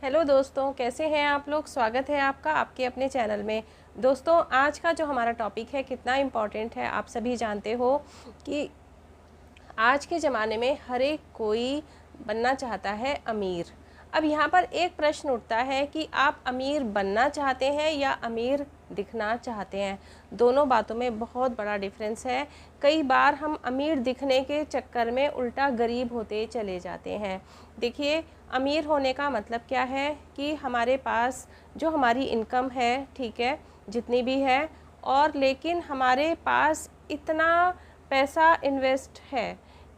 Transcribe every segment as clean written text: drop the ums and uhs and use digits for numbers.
Hello दोस्तों, कैसे हैं आप लोग। स्वागत है आपका आपके अपने चैनल में। दोस्तों, आज का जो हमारा टॉपिक है कितना इम्पॉर्टेंट है आप सभी जानते हो कि आज के ज़माने में हर एक कोई बनना चाहता है अमीर। अब यहाँ पर एक प्रश्न उठता है कि आप अमीर बनना चाहते हैं या अमीर दिखना चाहते हैं। दोनों बातों में बहुत बड़ा डिफरेंस है। कई बार हम अमीर दिखने के चक्कर में उल्टा गरीब होते चले जाते हैं। देखिए, अमीर होने का मतलब क्या है कि हमारे पास जो हमारी इनकम है, ठीक है, जितनी भी है, और लेकिन हमारे पास इतना पैसा इन्वेस्ट है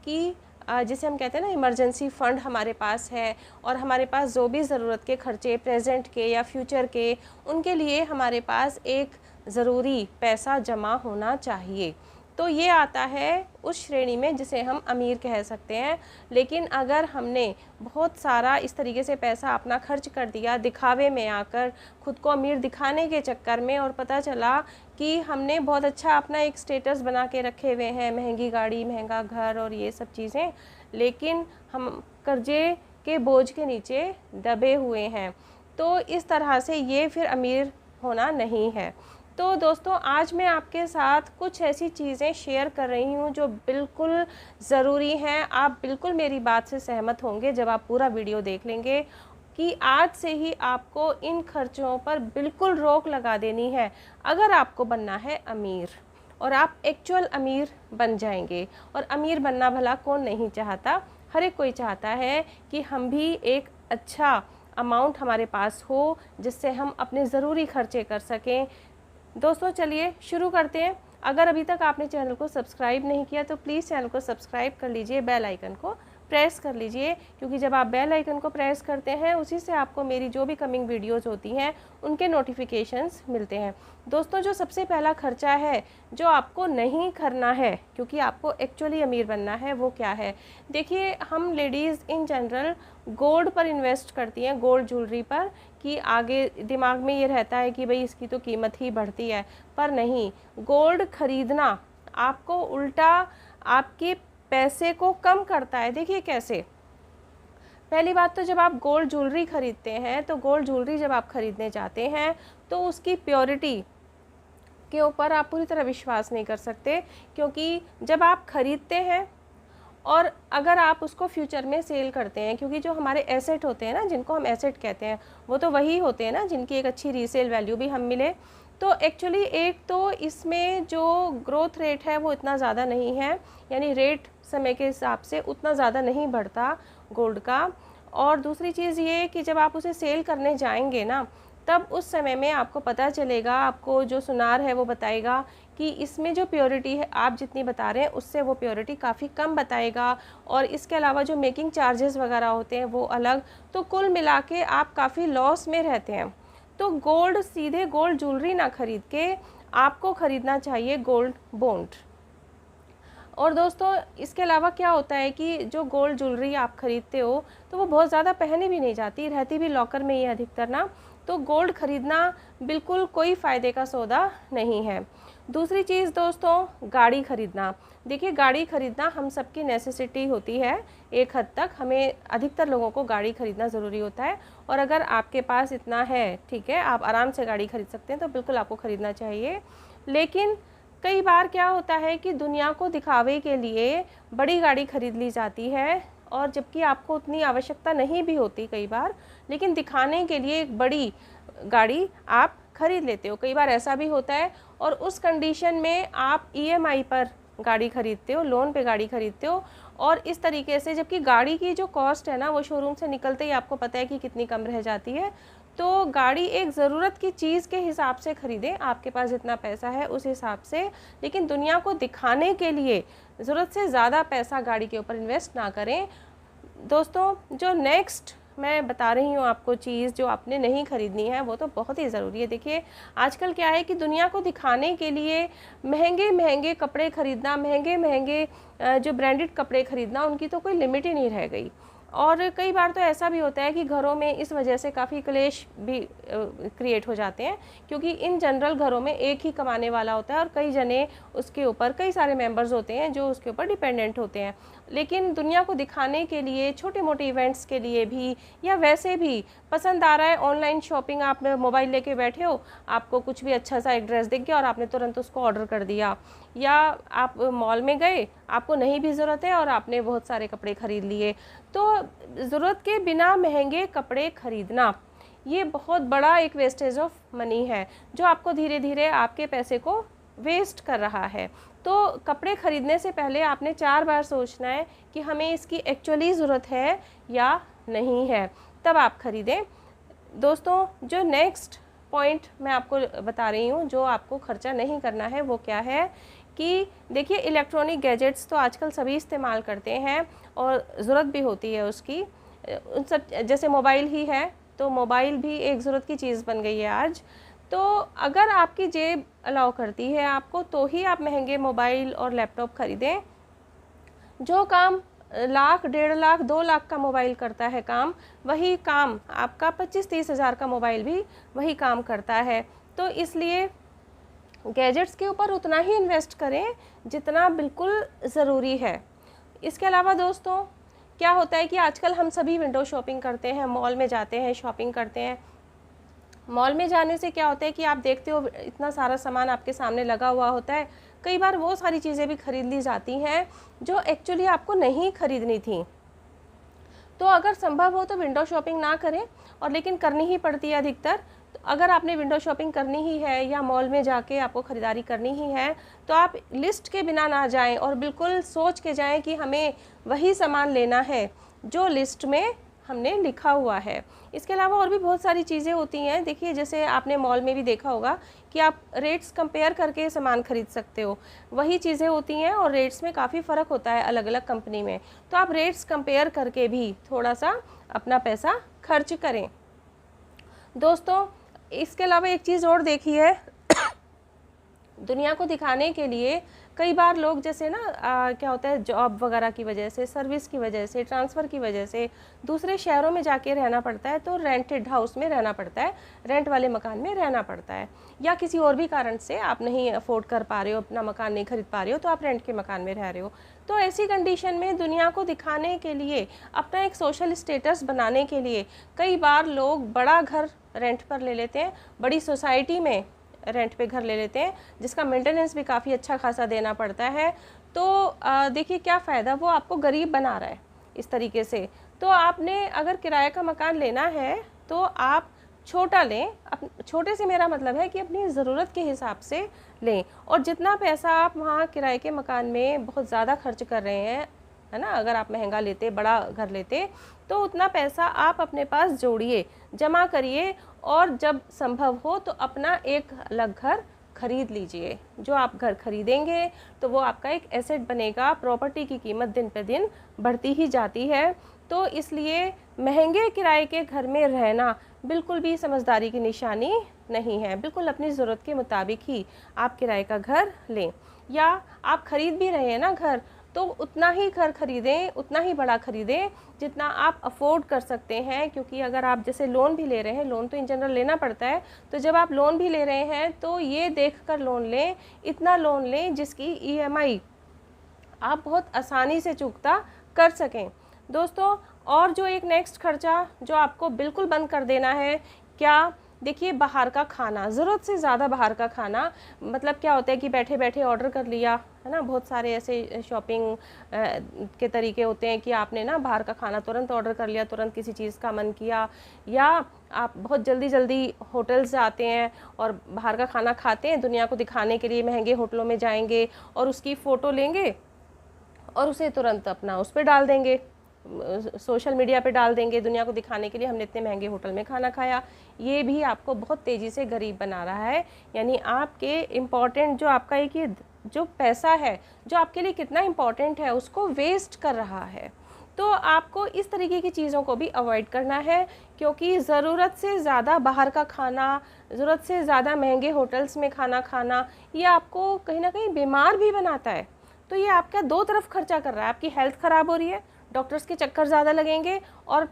कि जिसे हम कहते हैं ना इमरजेंसी फ़ंड हमारे पास है, और हमारे पास जो भी ज़रूरत के खर्चे प्रेजेंट के या फ्यूचर के, उनके लिए हमारे पास एक ज़रूरी पैसा जमा होना चाहिए। तो ये आता है उस श्रेणी में जिसे हम अमीर कह सकते हैं। लेकिन अगर हमने बहुत सारा इस तरीके से पैसा अपना खर्च कर दिया दिखावे में आकर, खुद को अमीर दिखाने के चक्कर में, और पता चला कि हमने बहुत अच्छा अपना एक स्टेटस बना के रखे हुए हैं, महंगी गाड़ी, महंगा घर और ये सब चीज़ें, लेकिन हम कर्जे के बोझ के नीचे दबे हुए हैं, तो इस तरह से ये फिर अमीर होना नहीं है। तो दोस्तों, आज मैं आपके साथ कुछ ऐसी चीज़ें शेयर कर रही हूँ जो बिल्कुल ज़रूरी हैं। आप बिल्कुल मेरी बात से सहमत होंगे जब आप पूरा वीडियो देख लेंगे कि आज से ही आपको इन खर्चों पर बिल्कुल रोक लगा देनी है अगर आपको बनना है अमीर, और आप एक्चुअल अमीर बन जाएंगे। और अमीर बनना भला कौन नहीं चाहता, हर एक कोई चाहता है कि हम भी एक अच्छा अमाउंट हमारे पास हो जिससे हम अपने ज़रूरी खर्चे कर सकें। दोस्तों, चलिए शुरू करते हैं। अगर अभी तक आपने चैनल को सब्सक्राइब नहीं किया तो प्लीज़ चैनल को सब्सक्राइब कर लीजिए, बेल आइकन को प्रेस कर लीजिए, क्योंकि जब आप बेल आइकन को प्रेस करते हैं उसी से आपको मेरी जो भी कमिंग वीडियोस होती हैं उनके नोटिफिकेशंस मिलते हैं। दोस्तों, जो सबसे पहला खर्चा है जो आपको नहीं करना है क्योंकि आपको एक्चुअली अमीर बनना है, वो क्या है। देखिए, हम लेडीज़ इन जनरल गोल्ड पर इन्वेस्ट करती हैं, गोल्ड ज्वेलरी पर, कि आगे दिमाग में ये रहता है कि भाई इसकी तो कीमत ही बढ़ती है, पर नहीं। गोल्ड खरीदना आपको उल्टा आपके पैसे को कम करता है। देखिए कैसे। पहली बात तो, जब आप गोल्ड ज्वेलरी खरीदते हैं तो गोल्ड ज्वेलरी जब आप खरीदने जाते हैं तो उसकी प्योरिटी के ऊपर आप पूरी तरह विश्वास नहीं कर सकते, क्योंकि जब आप खरीदते हैं और अगर आप उसको फ्यूचर में सेल करते हैं, क्योंकि जो हमारे एसेट होते हैं ना, जिनको हम एसेट कहते हैं, वो तो वही होते हैं ना जिनकी एक अच्छी रीसेल वैल्यू भी हम मिले। तो एक्चुअली एक तो इसमें जो ग्रोथ रेट है वो इतना ज़्यादा नहीं है, यानी रेट समय के हिसाब से उतना ज़्यादा नहीं बढ़ता गोल्ड का। और दूसरी चीज़ ये कि जब आप उसे सेल करने जाएंगे ना, तब उस समय में आपको पता चलेगा, आपको जो सुनार है वो बताएगा कि इसमें जो प्योरिटी है आप जितनी बता रहे हैं उससे वो प्योरिटी काफ़ी कम बताएगा, और इसके अलावा जो मेकिंग चार्जेस वगैरह होते हैं वो अलग। तो कुल मिला के आप काफ़ी लॉस में रहते हैं। तो गोल्ड, सीधे गोल्ड ज्वेलरी ना खरीद के आपको ख़रीदना चाहिए गोल्ड बॉन्ड। और दोस्तों, इसके अलावा क्या होता है कि जो गोल्ड ज्वेलरी आप ख़रीदते हो तो वो बहुत ज़्यादा पहनी भी नहीं जाती, रहती भी लॉकर में ही अधिकतर ना। तो गोल्ड ख़रीदना बिल्कुल कोई फ़ायदे का सौदा नहीं है। दूसरी चीज़ दोस्तों, गाड़ी ख़रीदना। देखिए, गाड़ी ख़रीदना हम सबकी नेसेसिटी होती है एक हद तक। हमें, अधिकतर लोगों को गाड़ी ख़रीदना ज़रूरी होता है, और अगर आपके पास इतना है, ठीक है, आप आराम से गाड़ी ख़रीद सकते हैं, तो बिल्कुल आपको ख़रीदना चाहिए। लेकिन कई बार क्या होता है कि दुनिया को दिखावे के लिए बड़ी गाड़ी ख़रीद ली जाती है, और जबकि आपको उतनी आवश्यकता नहीं भी होती कई बार, लेकिन दिखाने के लिए एक बड़ी गाड़ी आप ख़रीद लेते हो। कई बार ऐसा भी होता है, और उस कंडीशन में आप ईएमआई पर गाड़ी ख़रीदते हो, लोन पे गाड़ी ख़रीदते हो, और इस तरीके से, जबकि गाड़ी की जो कॉस्ट है ना वो शोरूम से निकलते ही आपको पता है कि कितनी कम रह जाती है। तो गाड़ी एक ज़रूरत की चीज़ के हिसाब से ख़रीदें, आपके पास जितना पैसा है उस हिसाब से, लेकिन दुनिया को दिखाने के लिए ज़रूरत से ज़्यादा पैसा गाड़ी के ऊपर इन्वेस्ट ना करें। दोस्तों, जो नेक्स्ट मैं बता रही हूँ आपको चीज़ जो आपने नहीं ख़रीदनी है, वो तो बहुत ही ज़रूरी है। देखिए, आजकल क्या है कि दुनिया को दिखाने के लिए महंगे महंगे कपड़े ख़रीदना, महंगे महंगे जो ब्रांडेड कपड़े ख़रीदना, उनकी तो कोई लिमिट ही नहीं रह गई। और कई बार तो ऐसा भी होता है कि घरों में इस वजह से काफ़ी क्लेश भी क्रिएट हो जाते हैं, क्योंकि इन जनरल घरों में एक ही कमाने वाला होता है और कई जने उसके ऊपर, कई सारे मेंबर्स होते हैं जो उसके ऊपर डिपेंडेंट होते हैं। लेकिन दुनिया को दिखाने के लिए, छोटे मोटे इवेंट्स के लिए भी, या वैसे भी पसंद आ रहा है ऑनलाइन शॉपिंग, आप मोबाइल लेके बैठे हो, आपको कुछ भी अच्छा सा एक ड्रेस दिख गया और आपने तुरंत उसको ऑर्डर कर दिया, या आप मॉल में गए, आपको नहीं भी ज़रूरत है और आपने बहुत सारे कपड़े ख़रीद लिए। तो ज़रूरत के बिना महंगे कपड़े खरीदना, ये बहुत बड़ा एक वेस्टेज ऑफ मनी है, जो आपको धीरे धीरे आपके पैसे को वेस्ट कर रहा है। तो कपड़े ख़रीदने से पहले आपने 4 बार सोचना है कि हमें इसकी एक्चुअली ज़रूरत है या नहीं है, तब आप ख़रीदें। दोस्तों, जो नेक्स्ट पॉइंट मैं आपको बता रही हूँ, जो आपको ख़र्चा नहीं करना है, वो क्या है कि देखिए, इलेक्ट्रॉनिक गैजेट्स तो आजकल सभी इस्तेमाल करते हैं और ज़रूरत भी होती है उसकी। उन सब, जैसे मोबाइल ही है, तो मोबाइल भी एक ज़रूरत की चीज़ बन गई है आज। तो अगर आपकी जेब अलाउ करती है आपको, तो ही आप महंगे मोबाइल और लैपटॉप ख़रीदें। जो काम लाख, 1.5 लाख, 2 लाख का मोबाइल करता है काम, वही काम आपका 25-30 हज़ार का मोबाइल भी वही काम करता है। तो इसलिए गैजेट्स के ऊपर उतना ही इन्वेस्ट करें जितना बिल्कुल ज़रूरी है। इसके अलावा दोस्तों, क्या होता है कि आजकल हम सभी विंडो शॉपिंग करते हैं, मॉल में जाते हैं, शॉपिंग करते हैं। मॉल में जाने से क्या होता है कि आप देखते हो इतना सारा सामान आपके सामने लगा हुआ होता है, कई बार वो सारी चीज़ें भी खरीद ली जाती हैं जो एक्चुअली आपको नहीं खरीदनी थी। तो अगर संभव हो तो विंडो शॉपिंग ना करें, और लेकिन करनी ही पड़ती है अधिकतर। तो अगर आपने विंडो शॉपिंग करनी ही है या मॉल में जाके आपको ख़रीदारी करनी ही है, तो आप लिस्ट के बिना ना जाएं और बिल्कुल सोच के जाएं कि हमें वही सामान लेना है जो लिस्ट में हमने लिखा हुआ है। इसके अलावा और भी बहुत सारी चीज़ें होती हैं। देखिए, जैसे आपने मॉल में भी देखा होगा कि आप रेट्स कंपेयर करके सामान खरीद सकते हो। वही चीज़ें होती हैं और रेट्स में काफ़ी फ़र्क होता है अलग अलग कंपनी में, तो आप रेट्स कंपेयर करके भी थोड़ा सा अपना पैसा खर्च करें। दोस्तों, इसके अलावा एक चीज़ और देखी है, दुनिया को दिखाने के लिए कई बार लोग, जैसे ना क्या होता है, जॉब वगैरह की वजह से, सर्विस की वजह से, ट्रांसफ़र की वजह से दूसरे शहरों में जाके रहना पड़ता है, तो रेंटेड हाउस में रहना पड़ता है, रेंट वाले मकान में रहना पड़ता है, या किसी और भी कारण से आप नहीं अफोर्ड कर पा रहे हो, अपना मकान नहीं खरीद पा रहे हो, तो आप रेंट के मकान में रह रहे हो। तो ऐसी कंडीशन में दुनिया को दिखाने के लिए, अपना एक सोशल स्टेटस बनाने के लिए, कई बार लोग बड़ा घर रेंट पर ले लेते हैं, बड़ी सोसाइटी में रेंट पे घर ले लेते हैं, जिसका मेंटेनेंस भी काफ़ी अच्छा खासा देना पड़ता है। तो देखिए क्या फ़ायदा, वो आपको गरीब बना रहा है इस तरीके से। तो आपने अगर किराए का मकान लेना है तो आप छोटा लें। छोटे से मेरा मतलब है कि अपनी ज़रूरत के हिसाब से लें, और जितना पैसा आप वहाँ किराए के मकान में बहुत ज़्यादा खर्च कर रहे हैं, है ना, अगर आप महंगा लेते, बड़ा घर लेते, तो उतना पैसा आप अपने पास जोड़िए, जमा करिए, और जब संभव हो तो अपना एक अलग घर खरीद लीजिए। जो आप घर खरीदेंगे तो वो आपका एक एसेट बनेगा। प्रॉपर्टी की कीमत दिन पे दिन बढ़ती ही जाती है, तो इसलिए महंगे किराए के घर में रहना बिल्कुल भी समझदारी की निशानी नहीं है। बिल्कुल अपनी ज़रूरत के मुताबिक ही आप किराए का घर लें, या आप ख़रीद भी रहे हैं ना घर, तो उतना ही घर खरीदें, उतना ही बड़ा खरीदें जितना आप अफोर्ड कर सकते हैं। क्योंकि अगर आप जैसे लोन भी ले रहे हैं, लोन तो इन जनरल लेना पड़ता है, तो जब आप लोन भी ले रहे हैं तो ये देखकर लोन लें, इतना लोन लें जिसकी EMI आप बहुत आसानी से चुकता कर सकें। दोस्तों, और जो एक नेक्स्ट खर्चा जो आपको बिल्कुल बंद कर देना है, क्या, देखिए, बाहर का खाना, ज़रूरत से ज़्यादा बाहर का खाना। मतलब क्या होता है कि बैठे बैठे ऑर्डर कर लिया, है ना, बहुत सारे ऐसे शॉपिंग के तरीके होते हैं कि आपने ना बाहर का खाना तुरंत ऑर्डर कर लिया, तुरंत किसी चीज़ का मन किया, या आप बहुत जल्दी जल्दी होटल्स जाते हैं और बाहर का खाना खाते हैं, दुनिया को दिखाने के लिए महंगे होटलों में जाएंगे और उसकी फ़ोटो लेंगे और उसे तुरंत अपना उस पर डाल देंगे, सोशल मीडिया पे डाल देंगे, दुनिया को दिखाने के लिए हमने इतने महंगे होटल में खाना खाया। ये भी आपको बहुत तेज़ी से गरीब बना रहा है। यानी आपके इम्पॉर्टेंट, जो आपका एक ये जो पैसा है, जो आपके लिए कितना इम्पॉर्टेंट है, उसको वेस्ट कर रहा है। तो आपको इस तरीके की चीज़ों को भी अवॉइड करना है, क्योंकि ज़रूरत से ज़्यादा बाहर का खाना, ज़रूरत से ज़्यादा महंगे होटल्स में खाना खाना, ये आपको कहीं ना कहीं बीमार भी बनाता है। तो ये आपका दो तरफ खर्चा कर रहा है, आपकी हेल्थ ख़राब हो रही है, डॉक्टर्स के चक्कर ज़्यादा लगेंगे और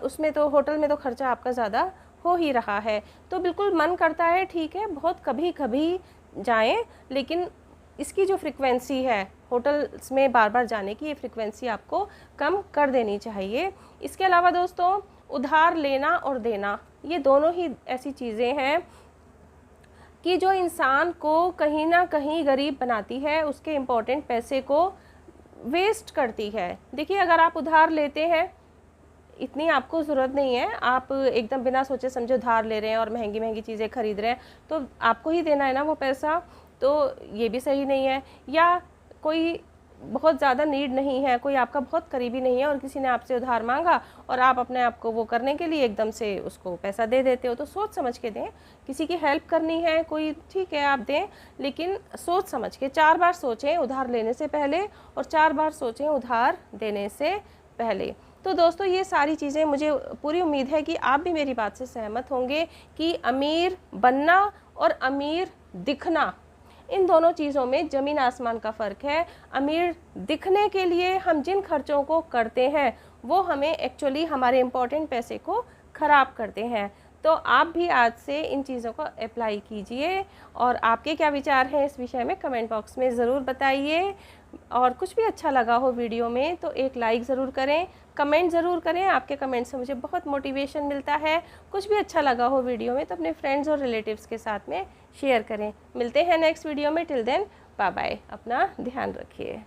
उसमें तो होटल में तो खर्चा आपका ज़्यादा हो ही रहा है। तो बिल्कुल मन करता है ठीक है बहुत कभी कभी जाएं, लेकिन इसकी जो फ्रीक्वेंसी है होटल्स में बार बार जाने की, ये फ्रीक्वेंसी आपको कम कर देनी चाहिए। इसके अलावा दोस्तों उधार लेना और देना, ये दोनों ही ऐसी चीज़ें हैं कि जो इंसान को कहीं ना कहीं गरीब बनाती है, उसके इम्पोर्टेंट पैसे को वेस्ट करती है। देखिए अगर आप उधार लेते हैं, इतनी आपको ज़रूरत नहीं है, आप एकदम बिना सोचे समझे उधार ले रहे हैं और महंगी महंगी चीज़ें खरीद रहे हैं, तो आपको ही देना है ना वो पैसा, तो ये भी सही नहीं है। या कोई बहुत ज़्यादा नीड नहीं है, कोई आपका बहुत करीबी नहीं है और किसी ने आपसे उधार मांगा और आप अपने आप को वो करने के लिए एकदम से उसको पैसा दे देते हो, तो सोच समझ के दें। किसी की हेल्प करनी है कोई, ठीक है आप दें, लेकिन सोच समझ के 4 बार सोचें उधार लेने से पहले और 4 बार सोचें उधार देने से पहले। तो दोस्तों ये सारी चीज़ें, मुझे पूरी उम्मीद है कि आप भी मेरी बात से सहमत होंगे कि अमीर बनना और अमीर दिखना, इन दोनों चीज़ों में ज़मीन आसमान का फ़र्क है। अमीर दिखने के लिए हम जिन खर्चों को करते हैं वो हमें एक्चुअली हमारे इम्पोर्टेंट पैसे को ख़राब करते हैं। तो आप भी आज से इन चीज़ों को अप्लाई कीजिए और आपके क्या विचार हैं इस विषय में कमेंट बॉक्स में ज़रूर बताइए। और कुछ भी अच्छा लगा हो वीडियो में तो एक लाइक ज़रूर करें, कमेंट ज़रूर करें, आपके कमेंट से मुझे बहुत मोटिवेशन मिलता है। कुछ भी अच्छा लगा हो वीडियो में तो अपने फ्रेंड्स और रिलेटिव्स के साथ में शेयर करें। मिलते हैं नेक्स्ट वीडियो में, टिल देन बाय बाय, अपना ध्यान रखिए।